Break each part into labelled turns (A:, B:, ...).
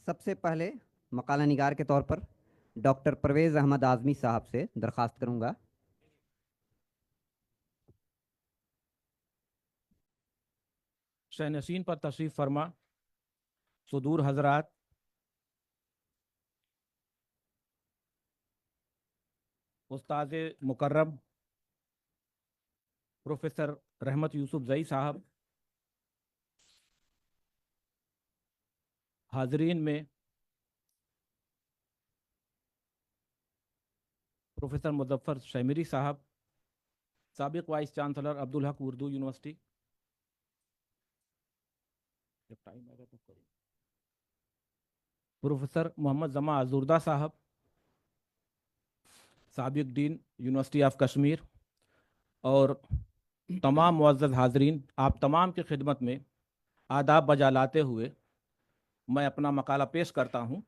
A: سب سے پہلے مقالہ نگار کے طور پر ڈاکٹر پرویز احمد اعظمی صاحب سے درخواست کروں گا۔
B: شہنشین پر تشریف فرما صدور حضرات، استاد مکرم پروفیسر رحمت یوسف زئی صاحب، حاضرین میں پروفیسر مظفر شیمیری صاحب، سابق vice chancellor Abdul Haq Urdu university, professor Mohammad Zaman Azurda صاحب، سابق ڈین یونیورسٹی آف کشمیر، اور تمام معزز حاضرین، آپ تمام کی خدمت میں آداب بجا لاتے ہوئے میں اپنا مقالہ پیش کرتا ہوں۔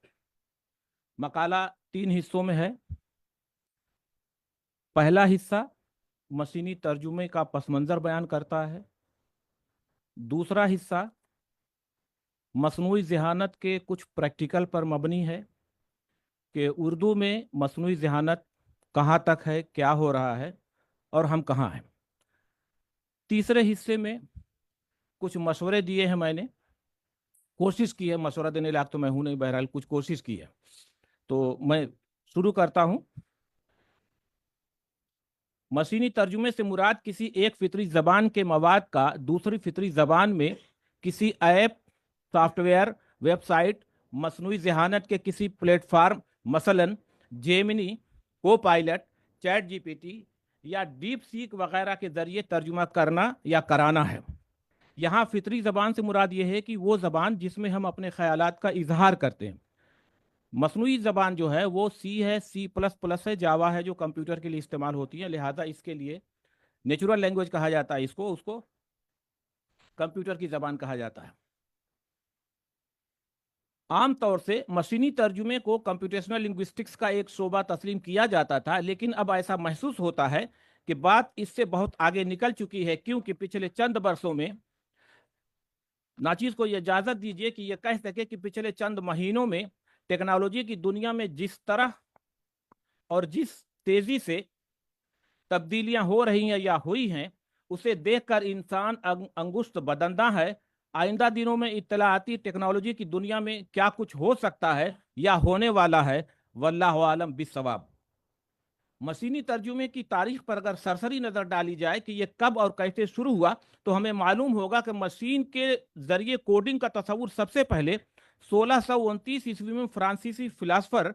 B: مقالہ 3 حصوں میں ہے۔ پہلا حصہ مشینی ترجمے کا پس منظر بیان کرتا ہے۔ دوسرا حصہ مصنوعی ذہانت کے کچھ پریکٹیکل پر مبنی ہے کہ اردو میں مصنوعی ذہانت کہاں تک ہے، کیا ہو رہا ہے اور ہم کہاں ہیں۔ تیسرے حصے میں کچھ مشورے دیے ہیں، میں نے کوشش کی ہے، مشورہ دینے لائق تو میں ہوں نہیں، بہرحال کچھ کوشش کی ہے، تو میں شروع کرتا ہوں۔ مشینی ترجمے سے مراد کسی ایک فطری زبان کے مواد کا دوسری فطری زبان میں کسی app, software, website, مصنوعی ذہانت کے کسی پلیٹ فارم مثلاً Gemini, Copilot, ChatGPT یا ڈیپ سیک وغیرہ کے ذریعے ترجمہ کرنا یا کرانا ہے۔ یہاں فطری زبان سے مراد یہ ہے کہ وہ زبان جس میں ہم اپنے خیالات کا اظہار کرتے ہیں۔ مصنوعی زبان جو ہے وہ سی ہے، C++ ہے، جاوا ہے، جو کمپیوٹر کے لیے استعمال ہوتی ہے، لہٰذا اس کے لیے نیچرل لینگویج کہا جاتا ہے، اس کو کمپیوٹر کی زبان کہا جاتا ہے۔ عام طور سے مشینی ترجمے کو کمپیوٹیشنل لنگوسٹکس کا ایک شعبہ تسلیم کیا جاتا تھا، لیکن اب ایسا محسوس ہوتا ہے کہ بات اس سے بہت آگے نکل چکی ہے، کیونکہ پچھلے چند برسوں میں ناچیز کو یہ اجازت دیجیے کہ یہ کہہ سکے کہ پچھلے چند مہینوں میں ٹیکنالوجی کی دنیا میں جس طرح اور جس تیزی سے تبدیلیاں ہو رہی ہیں یا ہوئی ہیں، اسے دیکھ کر انسان انگشت بدندہ ہے۔ آئندہ دنوں میں اطلاعاتی ٹیکنالوجی کی دنیا میں کیا کچھ ہو سکتا ہے یا ہونے والا ہے، واللہ عالم بالصواب۔ مشینی ترجمے کی تاریخ پر اگر سرسری نظر ڈالی جائے کہ یہ کب اور کیسے شروع ہوا، تو ہمیں معلوم ہوگا کہ مشین کے ذریعے کوڈنگ کا تصور سب سے پہلے 1629 عیسوی میں فرانسیسی فلاسفر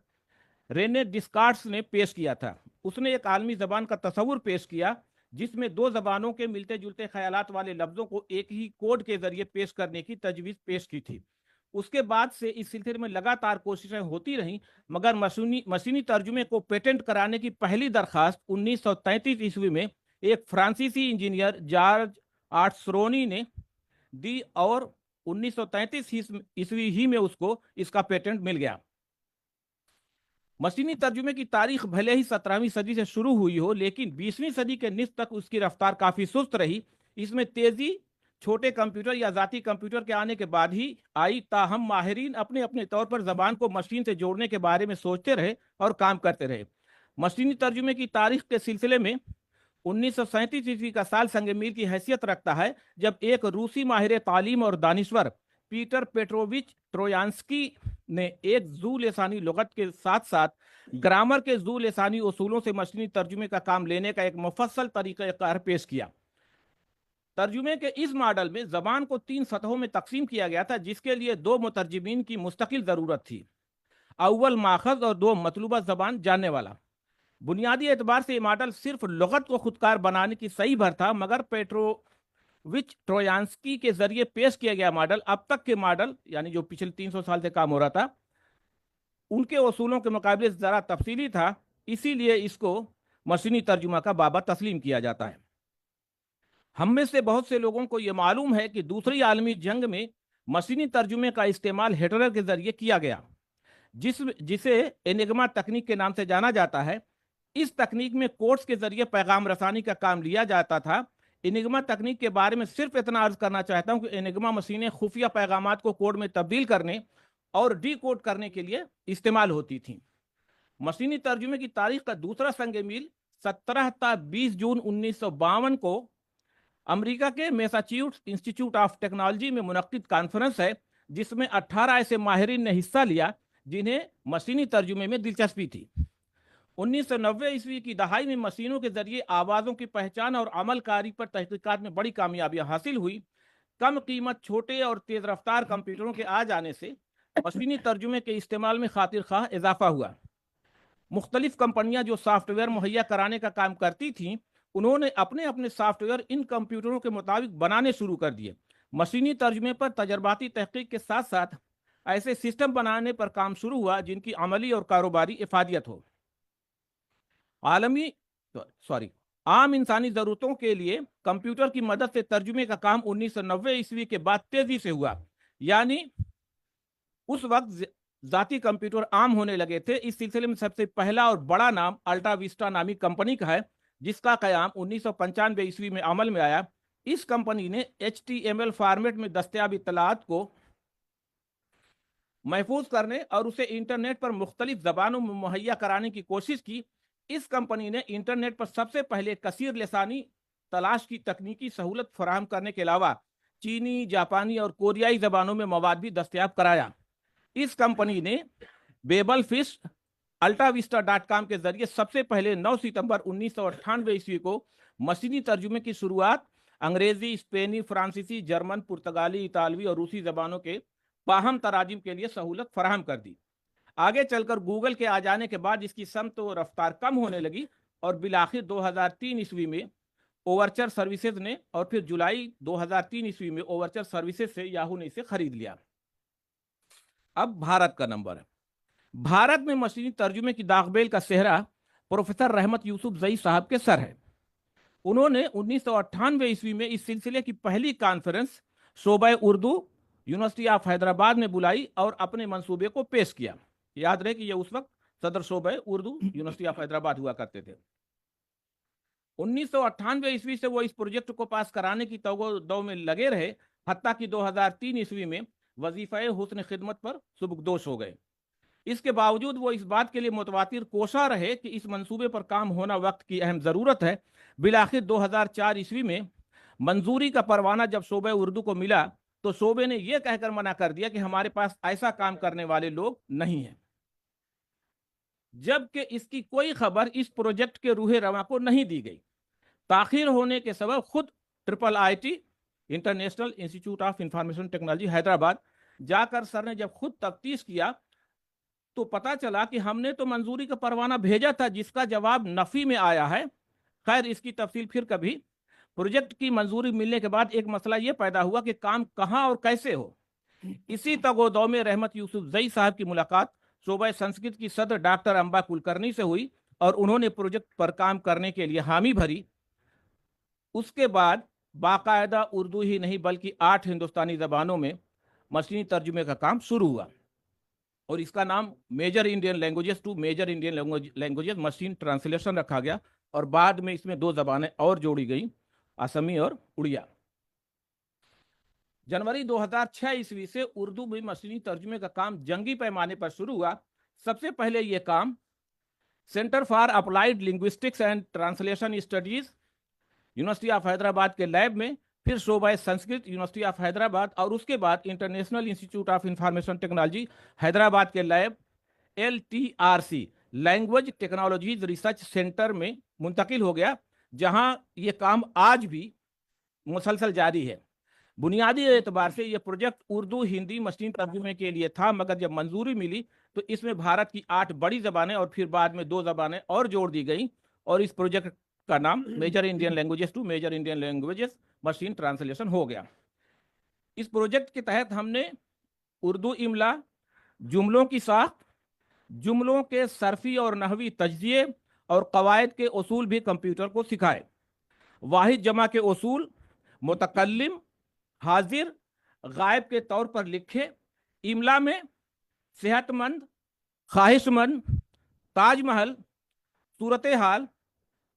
B: رینے ڈسکارٹس نے پیش کیا تھا۔ اس نے ایک عالمی زبان کا تصور پیش کیا جس میں 2 زبانوں کے ملتے جلتے خیالات والے لفظوں کو ایک ہی کوڈ کے ذریعے پیش کرنے کی تجویز پیش کی تھی۔ اس کے بعد سے اس سلسلے میں لگاتار کوششیں ہوتی رہیں، مگر مشینی ترجمے کو پیٹنٹ کرانے کی پہلی درخواست 1933 عیسوی میں ایک فرانسیسی انجینئر جارج آرٹسرونی نے دی اور 1933 عیسوی ہی میں اس کو اس کا پیٹنٹ مل گیا۔ مشینی ترجمے کی تاریخ بھلے ہی 17ویں صدی سے شروع ہوئی ہو، لیکن 20ویں صدی کے نصف تک اس کی رفتار کافی سست رہی۔ اس میں تیزی چھوٹے کمپیوٹر یا ذاتی کمپیوٹر کے آنے کے بعد ہی آئی، تاہم ماہرین اپنے اپنے طور پر زبان کو مشین سے جوڑنے کے بارے میں سوچتے رہے اور کام کرتے رہے۔ مشینی ترجمے کی تاریخ کے سلسلے میں 1937 عیسوی کا سال سنگ میل کی حیثیت رکھتا ہے، جب ایک روسی ماہر تعلیم اور دانشور پیٹر پیٹرووچ ٹرویانسکی نے ایک ذو لسانی لغت کے ساتھ ساتھ گرامر کے ذو لسانی اصولوں سے مشینی ترجمے کا کام لینے کا ایک مفصل طریقہ کار پیش کیا۔ ترجمے کے اس ماڈل میں زبان کو 3 سطحوں میں تقسیم کیا گیا تھا، جس کے لیے 2 مترجمین کی مستقل ضرورت تھی، اول ماخذ اور 2 مطلوبہ زبان جاننے والا۔ بنیادی اعتبار سے یہ ماڈل صرف لغت کو خودکار بنانے کی صحیح بھر تھا، مگر پیٹرووچ ٹرویانسکی کے ذریعے پیش کیا گیا ماڈل اب تک کے ماڈل، یعنی جو پچھلے 300 سال سے کام ہو رہا تھا، ان کے اصولوں کے مقابلے ذرا تفصیلی تھا، اسی لیے اس کو مشینی ترجمہ کا بابا تسلیم کیا جاتا ہے۔ ہم میں سے بہت سے لوگوں کو یہ معلوم ہے کہ دوسری عالمی جنگ میں مشینی ترجمے کا استعمال ہٹلر کے ذریعے کیا گیا، جسے انگما تکنیک کے نام سے جانا جاتا ہے۔ اس تکنیک میں کوڈز کے ذریعے پیغام رسانی کا کام لیا جاتا تھا۔ انگما تکنیک کے بارے میں صرف اتنا عرض کرنا چاہتا ہوں کہ انگما مشینیں خفیہ پیغامات کو کوڈ میں تبدیل کرنے اور ڈی کوڈ کرنے کے لیے استعمال ہوتی تھیں۔ مشینی ترجمے کی تاریخ کا دوسرا سنگ میل 17 تا 20 جون 1952 کو امریکہ کے میساچیوٹس انسٹیٹیوٹ آف ٹیکنالوجی میں منعقد کانفرنس ہے، جس میں 18 ایسے ماہرین نے حصہ لیا جنہیں مشینی ترجمے میں دلچسپی تھی۔ 1990 عیسوی کی دہائی میں مشینوں کے ذریعے آوازوں کی پہچان اور عمل کاری پر تحقیقات میں بڑی کامیابیاں حاصل ہوئی۔ کم قیمت، چھوٹے اور تیز رفتار کمپیوٹروں کے آ جانے سے مشینی ترجمے کے استعمال میں خاطر خواہ اضافہ ہوا۔ مختلف کمپنیاں جو سافٹ ویئر مہیا کرانے کا کام کرتی تھیں، انہوں نے اپنے سافٹ ویئر ان کمپیوٹروں کے مطابق بنانے شروع کر دیے۔ مشینی ترجمے پر تجرباتی تحقیق کے ساتھ ساتھ ایسے سسٹم بنانے پر کام شروع ہوا جن کی عملی اور کاروباری افادیت ہو۔ عام انسانی ضرورتوں کے لیے کمپیوٹر کی مدد سے ترجمے کا کام 1990 عیسوی کے بعد تیزی سے ہوا، یعنی اس وقت ذاتی کمپیوٹر عام ہونے لگے تھے۔ اس سلسلے میں سب سے پہلا اور بڑا نام الٹا ویسٹا نامی کمپنی کا ہے، جس کا قیام 1995 عیسوی میں عمل میں آیا۔ اس کمپنی نے HTML فارمیٹ میں دستیاب اطلاعات کو محفوظ کرنے اور اسے انٹرنیٹ پر مختلف زبانوں میں مہیا کرانے کی کوشش کی۔ اس کمپنی نے انٹرنیٹ پر سب سے پہلے کثیر لسانی تلاش کی تکنیکی سہولت فراہم کرنے کے علاوہ چینی، جاپانی اور کوریائی زبانوں میں مواد بھی دستیاب کرایا۔ اس کمپنی نے بیبل فش altavista.com کے ذریعے سب سے پہلے 9 ستمبر 1998 عیسوی کو مشینی ترجمے کی شروعات انگریزی، اسپینی، فرانسیسی، جرمن، پرتگالی، اطالوی اور روسی زبانوں کے باہم تراجم کے لیے سہولت فراہم کر دی۔ آگے چل کر گوگل کے آ جانے کے بعد اس کی سمت و رفتار کم ہونے لگی اور بالآخر 2003 عیسوی میں اوورچر سروسز نے اور پھر جولائی 2003 عیسوی میں اوورچر سروسز سے یاہو نے اسے خرید لیا۔ اب بھارت کا نمبر ہے۔ بھارت میں مشینی ترجمے کی داغ بیل کا صحرا پروفیسر رحمت یوسف زئی صاحب کے سر ہے۔ انہوں نے 1998 عیسوی میں اس سلسلے کی پہلی کانفرنس شعبہ اردو یونیورسٹی آف حیدرآباد میں بلائی اور اپنے منصوبے کو پیش کیا۔ یاد رہے کہ یہ اس وقت صدر شعبہ اردو یونیورسٹی آف حیدرآباد ہوا کرتے تھے۔ 1998 عیسوی سے وہ اس پروجیکٹ کو پاس کرانے کی دو میں لگے رہے، حتیٰ کہ 2003 عیسوی میں وظیفہ حسن خدمت پر سبکدوش ہو گئے۔ اس کے باوجود وہ اس بات کے لیے متواتر کوشاں رہے کہ اس منصوبے پر کام ہونا وقت کی اہم ضرورت ہے۔ بالآخر 2004 عیسوی میں منظوری کا پروانہ جب شعبہ اردو کو ملا تو شعبے نے یہ کہہ کر منع کر دیا کہ ہمارے پاس ایسا کام کرنے والے لوگ نہیں ہیں، جبکہ اس کی کوئی خبر اس پروجیکٹ کے روح رواں کو نہیں دی گئی۔ تاخیر ہونے کے سبب خود IIT international institute of information technology Hyderabad جا کر سر نے جب خود تفتیش کیا تو پتا چلا کہ ہم نے تو منظوری کا پروانہ بھیجا تھا جس کا جواب نفی میں آیا ہے۔ خیر، اس کی تفصیل پھر کبھی۔ پروجیکٹ کی منظوری ملنے کے بعد ایک مسئلہ یہ پیدا ہوا کہ کام کہاں اور کیسے ہو۔ اسی تگ و دو میں رحمت یوسف زئی صاحب کی ملاقات شعبہ سنسکرت کی صدر ڈاکٹر امبا کلکرنی سے ہوئی اور انہوں نے پروجیکٹ پر کام کرنے کے لیے حامی بھری۔ اس کے بعد باقاعدہ اردو ہی نہیں بلکہ 8 ہندوستانی زبانوں میں مشینی ترجمے کا کام شروع ہوا اور اس کا نام major Indian languages to major Indian languages machine translation رکھا گیا اور بعد میں اس میں 2 زبانیں اور جوڑی گئیں، آسامی اور اڑیا۔ جنوری 2006 عیسوی سے اردو میں مشینی ترجمے کا کام جنگی پیمانے پر شروع ہوا۔ سب سے پہلے یہ کام centre for applied linguistics and translation studies university of Hyderabad کے لیب میں، پھر شعبہ سنسکرت یونیورسٹی آف حیدرآباد اور اس کے بعد international institute of information technology Hyderabad کے lab LTRC language technologies research centre میں منتقل ہو گیا، جہاں یہ کام آج بھی مسلسل جاری ہے۔ بنیادی اعتبار سے یہ پروجیکٹ اردو ہندی مشین ترجمے کے لیے تھا، مگر جب منظوری ملی تو اس میں بھارت کی 8 بڑی زبانیں اور پھر بعد میں 2 زبانیں اور جوڑ دی گئیں اور اس پروجیکٹ کا نام major Indian languages to major Indian languages machine translation ہو گیا۔ اس پروجیکٹ کے تحت ہم نے اردو املا، جملوں کی ساخت، جملوں کے صرفی اور نحوی تجزیے اور قواعد کے اصول بھی کمپیوٹر کو سکھائے۔ واحد جمع کے اصول، متکلم، حاضر، غائب کے طور پر لکھے، املا میں صحت مند، خواہش مند، تاج محل، صورتحال،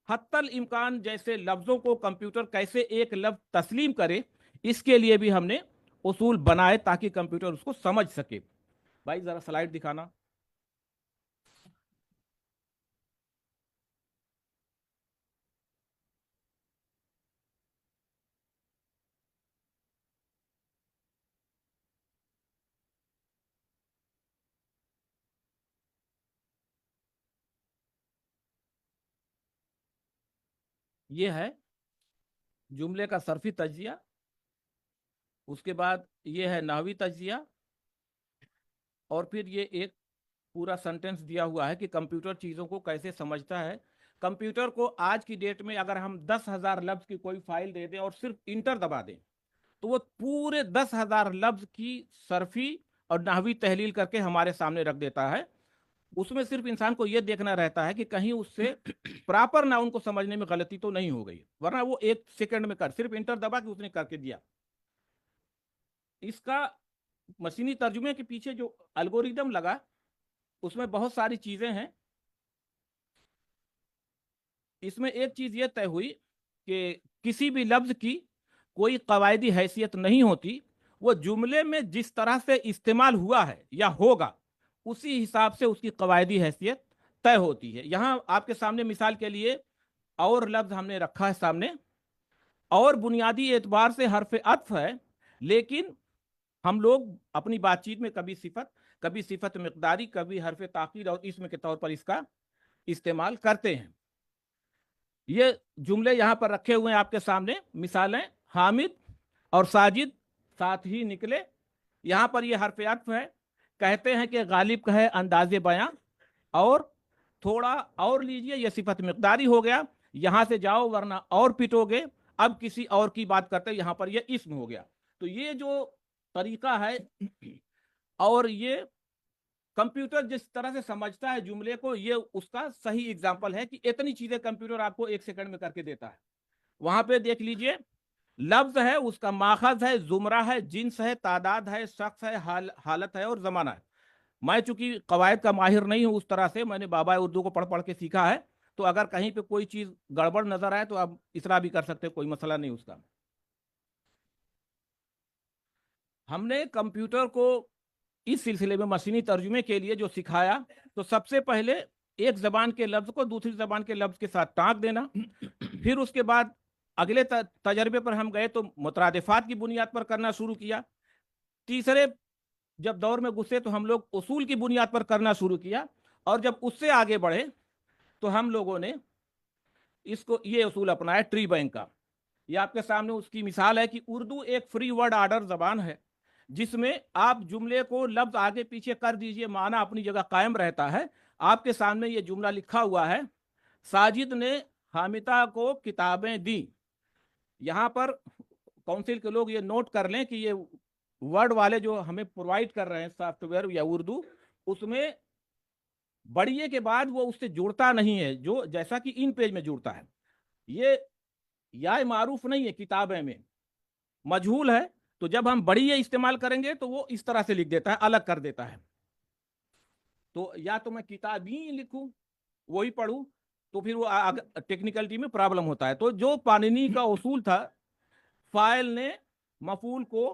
B: حتی الامکان جیسے لفظوں کو کمپیوٹر کیسے ایک لفظ تسلیم کرے، اس کے لیے بھی ہم نے اصول بنائے تاکہ کمپیوٹر اس کو سمجھ سکے۔ भाई जरा स्लाइड दिखाना। ये है जुमले का सर्फी तजिया, उसके बाद ये है नाहवी तजिया, और फिर ये एक पूरा सेंटेंस दिया हुआ है कि कंप्यूटर चीज़ों को कैसे समझता है। कंप्यूटर को आज की डेट में अगर हम 10,000 लफ्ज की कोई फाइल दे दें और सिर्फ इंटर दबा दें, तो वो पूरे 10,000 लफ्ज की सर्फी और नाहवी तहलील करके हमारे सामने रख देता है। उसमें सिर्फ इंसान को यह देखना रहता है कि कहीं उससे प्रॉपर नाउन को समझने में गलती तो नहीं हो गई, वरना वो 1 सेकंड में सिर्फ इंटर दबा के उसने करके दिया। इसका मशीनी तर्जुमे के पीछे जो एल्गोरिदम लगा उसमें बहुत सारी चीजें हैं। इसमें एक चीज ये तय हुई कि किसी भी लफ्ज की कोई कवायदी हैसियत नहीं होती, वो जुमले में जिस तरह से इस्तेमाल हुआ है या होगा उसी हिसाब से उसकी कवायदी हैसियत तय होती है। यहां आपके सामने मिसाल के लिए और लफ्ज हमने रखा है सामने, और बुनियादी एतबार से हर्फ अत्फ है, लेकिन हम लोग अपनी बातचीत में कभी सिफत मिकदारी, कभी हर्फ ताकीद और इसम के तौर पर इसका इस्तेमाल करते हैं। ये जुमले यहां पर रखे हुए हैं आपके सामने, मिसालें। हामिद और साजिद साथ ही निकले, यहां पर ये हर्फ अत्फ है। कहते हैं कि गालिब का है अंदाजे बयां, और थोड़ा और लीजिए, ये सिफत मिकदारी हो गया, यहां से जाओ वरना और पिटोगे। अब किसी और की बात करते हैं, यहां पर ये इस्म हो गया। तो ये जो तरीका है, और ये कंप्यूटर जिस तरह से समझता है जुमले को, ये उसका सही एग्जाम्पल है कि इतनी चीजें कंप्यूटर आपको 1 सेकंड में करके देता है। वहां पे देख लीजिए, लफ्ज है, उसका माखज है, जुमरा है, जिन्स है, तादाद है, शख्स है, हालत है और जमाना है। मैं चूंकि कवायद का माहिर नहीं हूं, उस तरह से मैंने बाबा उर्दू को पढ़ पढ़ के सीखा है, तो अगर कहीं पे कोई चीज गड़बड़ नजर आए तो आप इसरा भी कर सकते, कोई मसला नहीं उसका। हमने कंप्यूटर को इस सिलसिले में मशीनी तर्जुमे के लिए जो सिखाया, तो सबसे पहले एक जबान के लफ्ज को दूसरी जबान के लफ्ज के साथ टाँक देना। फिर उसके बाद अगले तजर्बे पर हम गए तो मुतरादिफात की बुनियाद पर करना शुरू किया। तीसरे जब दौर में घुसे तो हम लोग उसूल की बुनियाद पर करना शुरू किया, और जब उससे आगे बढ़े तो हम लोगों ने इसको ये उसूल अपनाया ट्री बैंक का। ये आपके सामने उसकी मिसाल है कि उर्दू एक फ्री वर्ड आर्डर जबान है, जिसमें आप जुमले को लफ्ज आगे पीछे कर दीजिए, माना अपनी जगह कायम रहता है। आपके सामने ये जुमला लिखा हुआ है, साजिद ने हामिदा को किताबें दी। यहां पर काउंसिल के लोग ये नोट कर लें कि ये वर्ड वाले जो हमें प्रोवाइड कर रहे हैं सॉफ्टवेयर या उर्दू, उसमें बढ़िए के बाद वो उससे जुड़ता नहीं है, जो जैसा कि इन पेज में जुड़ता है। ये या मारूफ नहीं है, किताबें में मजहूल है, तो जब हम बढ़िया इस्तेमाल करेंगे तो वो इस तरह से लिख देता है, अलग कर देता है। तो या तो मैं किताबी लिखूं, वही पढ़ूं, तो फिर वो टेक्निकलिटी में प्रॉब्लम होता है। तो जो पाणिनी का उसूल था, फाइल ने मफूल को,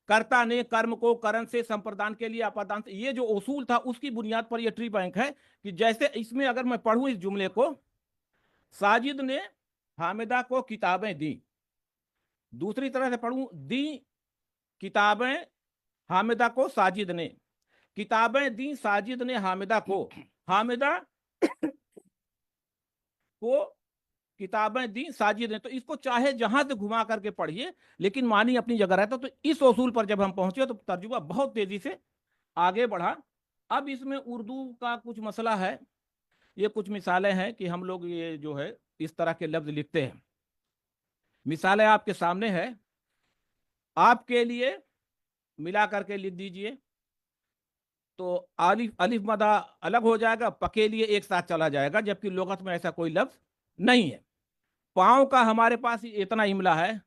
B: कर्ता ने कर्म को, करण से संप्रदान के लिए अपादान से, ये जो उसूल था उसकी बुनियाद पर ये ट्री बैंक है। कि जैसे इसमें अगर मैं पढ़ूं इस जुमले को, साजिद ने हामिदा को किताबें दी, दूसरी तरह से पढ़ूं, दी किताबें हामिदा को साजिद ने, किताबें दी साजिद ने हामिदा को, हामिदा को किताबें दी साजिद ने। तो इसको चाहे जहां से घुमा करके पढ़िए, लेकिन मानी अपनी जगह रहता। तो इस उसूल पर जब हम पहुंचे तो तर्जुमा बहुत तेजी से आगे बढ़ा। अब इसमें उर्दू का कुछ मसला है, ये कुछ मिसालें हैं कि हम लोग ये जो है इस तरह के लफ्ज लिखते हैं। मिसालें आपके सामने है, आपके लिए मिला करके लिख दीजिए, तो अलिफ अलिफ मदा अलग हो जाएगा, पके लिए एक साथ चला जाएगा, जबकि लुगत में ऐसा कोई लफ्ज नहीं है। पांव का हमारे पास इतना इमला है,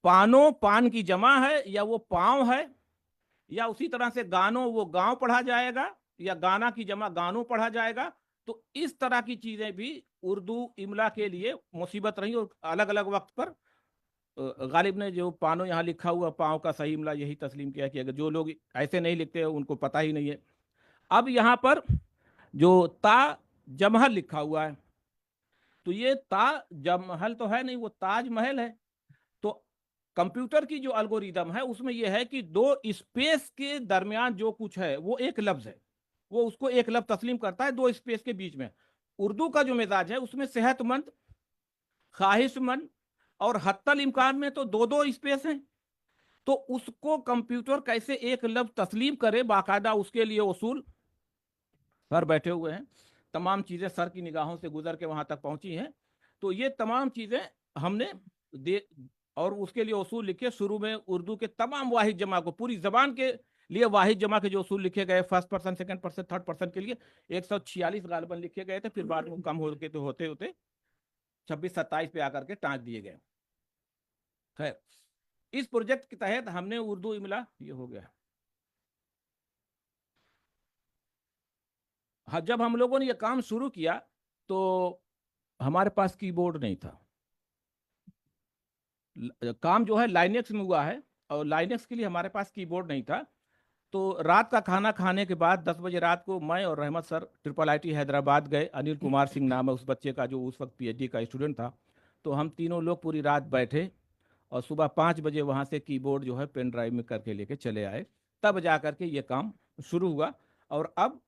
B: पानो पान की जमा है, या वो पांव है, या उसी तरह से गानो वो गांव पढ़ा जाएगा, या गाना की जमा गानों पढ़ा जाएगा। तो इस तरह की चीजें भी उर्दू इमला के लिए मुसीबत रही, और अलग अलग वक्त पर गालिब ने जो पानो यहाँ लिखा हुआ पाँव का सही इमला यही तस्लीम किया कि अगर जो लोग ऐसे नहीं लिखते उनको पता ही नहीं है। अब यहाँ पर जो ता जमहल लिखा हुआ है, तो ये ता जमहल तो है नहीं, वो ताजमहल है। तो कंप्यूटर की जो एल्गोरिदम है उसमें यह है कि दो स्पेस के दरमियान जो कुछ है वो एक लफ्ज है, वो उसको एक लफ्ज तस्लीम करता है दो स्पेस के बीच में। उर्दू का जो मिजाज है उसमें सेहतमंद, ख्वाहिशमंद और हत्तल इम्कान में तो दो दो स्पेस हैं। तो उसको कंप्यूटर कैसे एक लफ्ज तस्लीम करे, बाकायदा उसके लिए उसूल सर बैठे हुए हैं, तमाम चीजें सर की निगाहों से गुजर के वहां तक पहुंची हैं। तो ये तमाम चीजें हमने दे और उसके लिए उसूल लिखे। शुरू में उर्दू के तमाम वाहिद जमा को, पूरी जबान के लिए वाहिद जमा के जो उसूल लिखे गए, first person, second person, third person के लिए 146 गालबन लिखे गए थे, फिर बाद में कम होके तो होते होते 26-27 पे आकर के टाँच दिए गए। खैर, इस प्रोजेक्ट के तहत हमने उर्दू इमला, ये हो गया। हाँ, जब हम लोगों ने ये काम शुरू किया तो हमारे पास कीबोर्ड नहीं था। काम जो है लाइनेक्स में हुआ है और लाइनेक्स के लिए हमारे पास कीबोर्ड नहीं था। तो रात का खाना खाने के बाद 10 बजे रात को मैं और रहमत सर IIIT हैदराबाद गए। अनिल कुमार सिंह नाम है उस बच्चे का जो उस वक्त PhD का स्टूडेंट था। तो हम तीनों लोग पूरी रात बैठे और सुबह 5 बजे वहाँ से कीबोर्ड जो है पेन ड्राइव में करके लेके चले आए, तब जा करके ये काम शुरू हुआ। और अब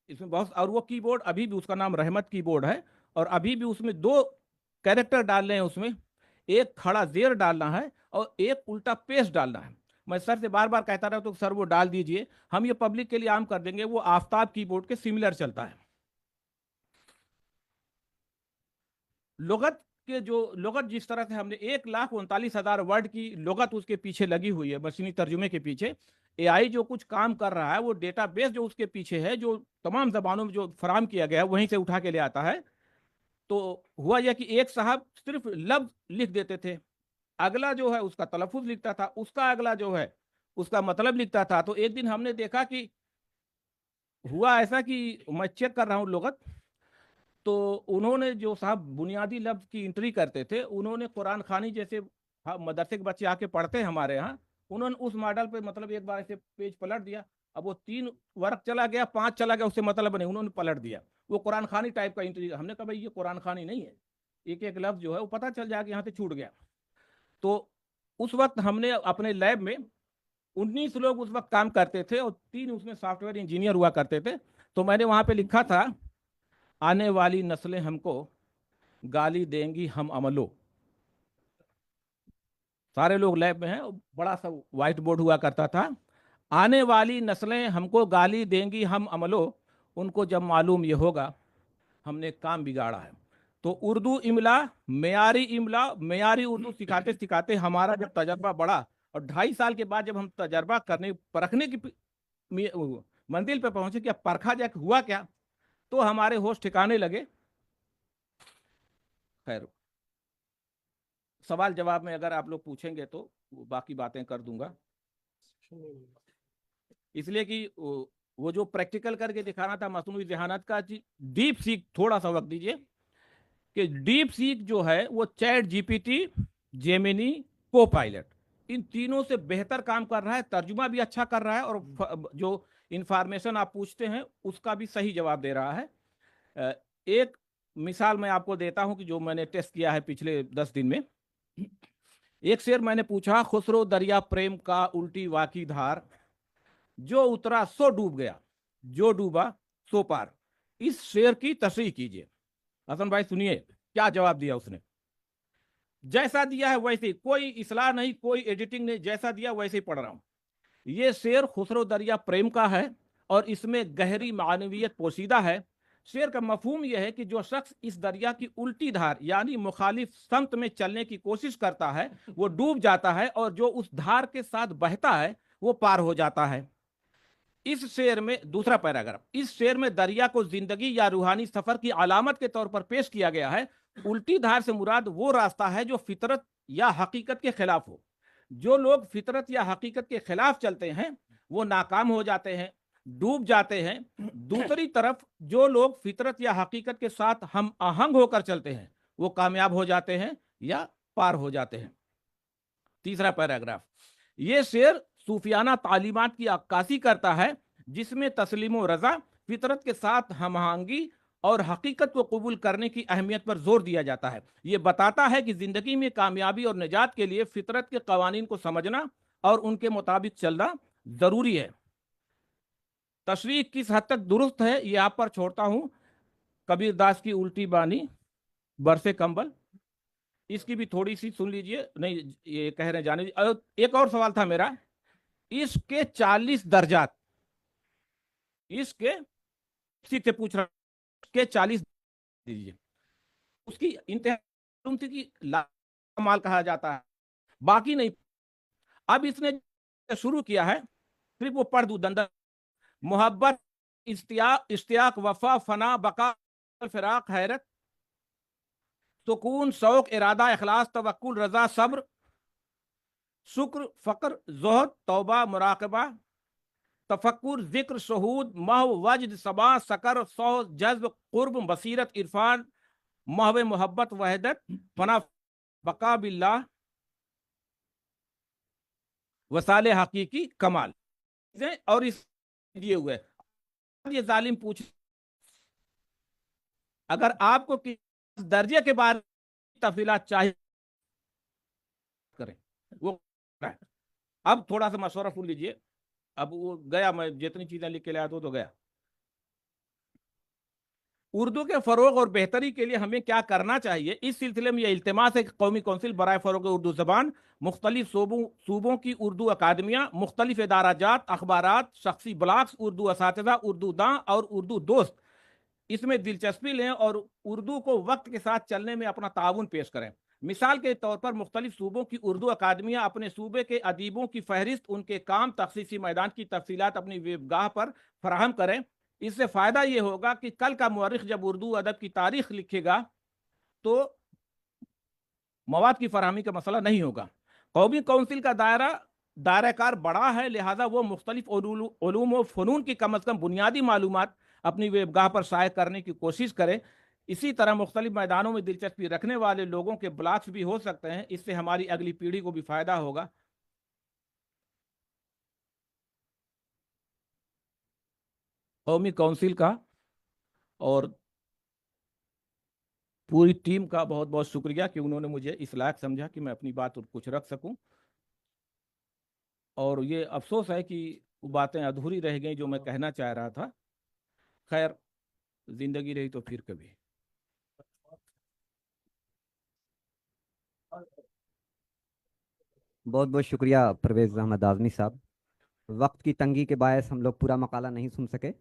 B: इसमें बहुत, और वो कीबोर्ड अभी भी, उसका नाम रहमत कीबोर्ड है, और अभी भी उसमें दो कैरेक्टर डालने हैं, उसमें एक खड़ा जेर डालना है और एक उल्टा पेश डालना है। मैं सर से बार बार कहता रहा तो सर वो डाल दीजिए, हम ये पब्लिक के लिए आम कर देंगे। वो आफ्ताब कीबोर्ड के सिमिलर चलता है। लुगत के जो लुगत जिस तरह से हमने 1,39,000 वर्ड की लुगत उसके पीछे लगी हुई है, मशीनी तर्जुमे के पीछे। AI जो कुछ काम कर रहा है वो डेटाबेस जो उसके पीछे है, जो तमाम जबानों में जो फराम किया गया है वहीं से उठा के ले आता है। तो हुआ यह कि एक साहब सिर्फ लफ्ज लिख देते थे, अगला जो है उसका तलफ़ुज़ लिखता था, उसका अगला जो है उसका मतलब लिखता था। तो एक दिन हमने देखा कि हुआ ऐसा कि मैं चेक कर रहा हूँ लुगत, तो उन्होंने जो साहब बुनियादी लफ्ज की एंट्री करते थे, उन्होंने कुरान खानी जैसे, हाँ, मदरसे के बच्चे आके पढ़ते हैं हमारे यहाँ, उन्होंने उस मॉडल पे मतलब एक बार ऐसे पेज पलट दिया। अब वो 3 वर्ग चला गया, 5 चला गया, उससे मतलब नहीं, उन्होंने पलट दिया। वो कुरान खानी टाइप का एंट्री। हमने कहा भाई ये कुरान खानी नहीं है, एक एक लफ्ज जो है वो पता चल जाएगा यहाँ से छूट गया। तो उस वक्त हमने अपने लैब में 19 लोग उस वक्त काम करते थे और 3 उसमें सॉफ्टवेयर इंजीनियर हुआ करते थे। तो मैंने वहां पे लिखा था, आने वाली नस्लें हमको गाली देंगी हम अमलो। सारे लोग लैब में हैं, बड़ा सा व्हाइट बोर्ड हुआ करता था, आने वाली नस्लें हमको गाली देंगी हम अमलो, उनको जब मालूम ये होगा हमने काम बिगाड़ा है। तो उर्दू इमला, मेयारी उर्दू सिखाते सिखाते हमारा जब तजर्बा बढ़ा और 2.5 साल के बाद जब हम तजर्बा करने परखने की मंजिल पे पहुंचे कि अब परखा जाए हुआ क्या, तो हमारे होश ठिकाने लगे। खैर, सवाल जवाब में अगर आप लोग पूछेंगे तो बाकी बातें कर दूंगा, इसलिए कि वो जो प्रैक्टिकल करके दिखाना था मसनूई ज़हानत का, डीप सीक, थोड़ा सा वक्त दीजिए कि डीप सीक जो है वो चैट GPT, जेमिनी, को पायलट, इन तीनों से बेहतर काम कर रहा है, तर्जुमा भी अच्छा कर रहा है और जो इंफॉर्मेशन आप पूछते हैं उसका भी सही जवाब दे रहा है। एक मिसाल मैं आपको देता हूं कि जो मैंने टेस्ट किया है पिछले 10 दिन में। एक शेर मैंने पूछा, खुसरो दरिया प्रेम का उल्टी वाकी धार, जो उतरा सो डूब गया, जो डूबा सो पार। इस शेर की तशरीह कीजिए। हसन भाई सुनिए क्या जवाब दिया उसने। जैसा दिया है वैसे ही, कोई इस्लाह नहीं, कोई एडिटिंग नहीं, जैसा दिया वैसे ही पढ़ रहा हूं। ये शेर खुसरो दरिया प्रेम का है और इसमें गहरी मानवियत पोशीदा है। शेर का मफहूम यह है कि जो शख्स इस दरिया की उल्टी धार यानी मुखालिफ संत में चलने की कोशिश करता है वो डूब जाता है, और जो उस धार के साथ बहता है वो पार हो जाता है। इस शेर में, दूसरा पैराग्राफ, इस शेर में दरिया को जिंदगी या रूहानी सफर की अलामत के तौर पर पेश किया गया है। उल्टी धार से मुराद वो रास्ता है जो फितरत या हकीकत के खिलाफ हो। जो लोग फितरत या हकीकत के खिलाफ चलते हैं वो नाकाम हो जाते हैं, डूब जाते हैं। दूसरी तरफ जो लोग फितरत या हकीकत के साथ हम आहंग होकर चलते हैं वो कामयाब हो जाते हैं या पार हो जाते हैं। तीसरा पैराग्राफ, ये शेर सूफियाना तालीमात की अक्कासी करता है जिसमें तस्लीम रजा, फितरत के साथ हमआहंगी और हकीकत को कबूल करने की अहमियत पर जोर दिया जाता है। ये बताता है कि जिंदगी में कामयाबी और निजात के लिए फितरत के कवानीन को समझना और उनके मुताबिक चलना जरूरी है। तशरीह किस हद तक दुरुस्त है ये आप पर छोड़ता हूं। कबीर दास की उल्टी बानी बरसे कंबल, इसकी भी थोड़ी सी सुन लीजिए। नहीं, ये कह रहे जाने एक और सवाल था मेरा, इसके 40 दर्जात, इसके से पूछ रहा के 40 दीजिए। उसकी इंतहा थी कि माल कहा जाता है, बाकी नहीं। अब इसने शुरू किया है, सिर्फ वो पढ़ दू दंदर, मोहब्बत, इश्तियाक, वफा, फना, बका, फिराक, हैरत, सुकून, शौक, इरादा, इखलास, तवक्कुल, रजा, सब्र, शुक्र, फक्र, जोहद, तौबा, मुराकबा, तफक्कुर, जिक्र, शहूद, महव, वजद, सबा, सकर, सौ, जज्ब, कुर्ब, बसीरत, इरफान, महव, मोहब्बत, वहदत, फना, बका बिल्लाह, वसाले हकीकी, कमाल। और इस दिए हुए ये जालिम पूछ, अगर आपको किस दर्जे के बारे में तफसीलात चाहिए करें वो। अब थोड़ा सा मशवरा सुन लीजिए। अब वो गया, मैं जितनी चीजें लिख के लाया तो गया। उर्दू के फरोग और बेहतरी के लिए हमें क्या करना चाहिए, इस सिलसिले में यह इल्तिमास है कि कौमी कौंसिल बराए फरोग उर्दू जबान, मुख्तलिफ सूबों की उर्दू अकादमियाँ, मुख्तलिफ इदाराजात, अखबारात, शख्सी ब्लॉग्स, उर्दू असातिज़ा, उर्दू दां और उर्दू दोस्त इसमें दिलचस्पी लें और उर्दू को वक्त के साथ चलने में अपना ताउन पेश करें। मिसाल के तौर पर मुख्तलिफ सूबों की उर्दू अकादमियाँ अपने सूबे के अदीबों की फहरिस्त, उनके काम, तखसीसी मैदान की तफसीलात अपनी वेबगाह पर फराहम करें। इससे फ़ायदा ये होगा कि कल का मुअर्रिख जब उर्दू अदब की तारीख लिखेगा तो मवाद की फराहमी का मसला नहीं होगा। कौमी कौंसिल का दायरा कार बड़ा है, लिहाजा वो मुख्तलिफ उलूम व फ़नून की कम अज़ कम बुनियादी मालूमात अपनी वेबगाह पर शाये करने की कोशिश करे। इसी तरह मुख्तलिफ मैदानों में दिलचस्पी रखने वाले लोगों के ब्लॉग्स भी हो सकते हैं, इससे हमारी अगली पीढ़ी को भी फ़ायदा होगा। कौमी कौंसिल का और पूरी टीम का बहुत बहुत शुक्रिया कि उन्होंने मुझे इस लायक समझा कि मैं अपनी बात कुछ रख सकूं। और ये अफसोस है कि वो बातें अधूरी रह गई जो मैं कहना चाह रहा था। खैर, जिंदगी रही तो फिर कभी।
A: बहुत बहुत शुक्रिया परवेज़ अहमद आज़मी साहब। वक्त की तंगी के बायस हम लोग पूरा मकाला नहीं सुन सके।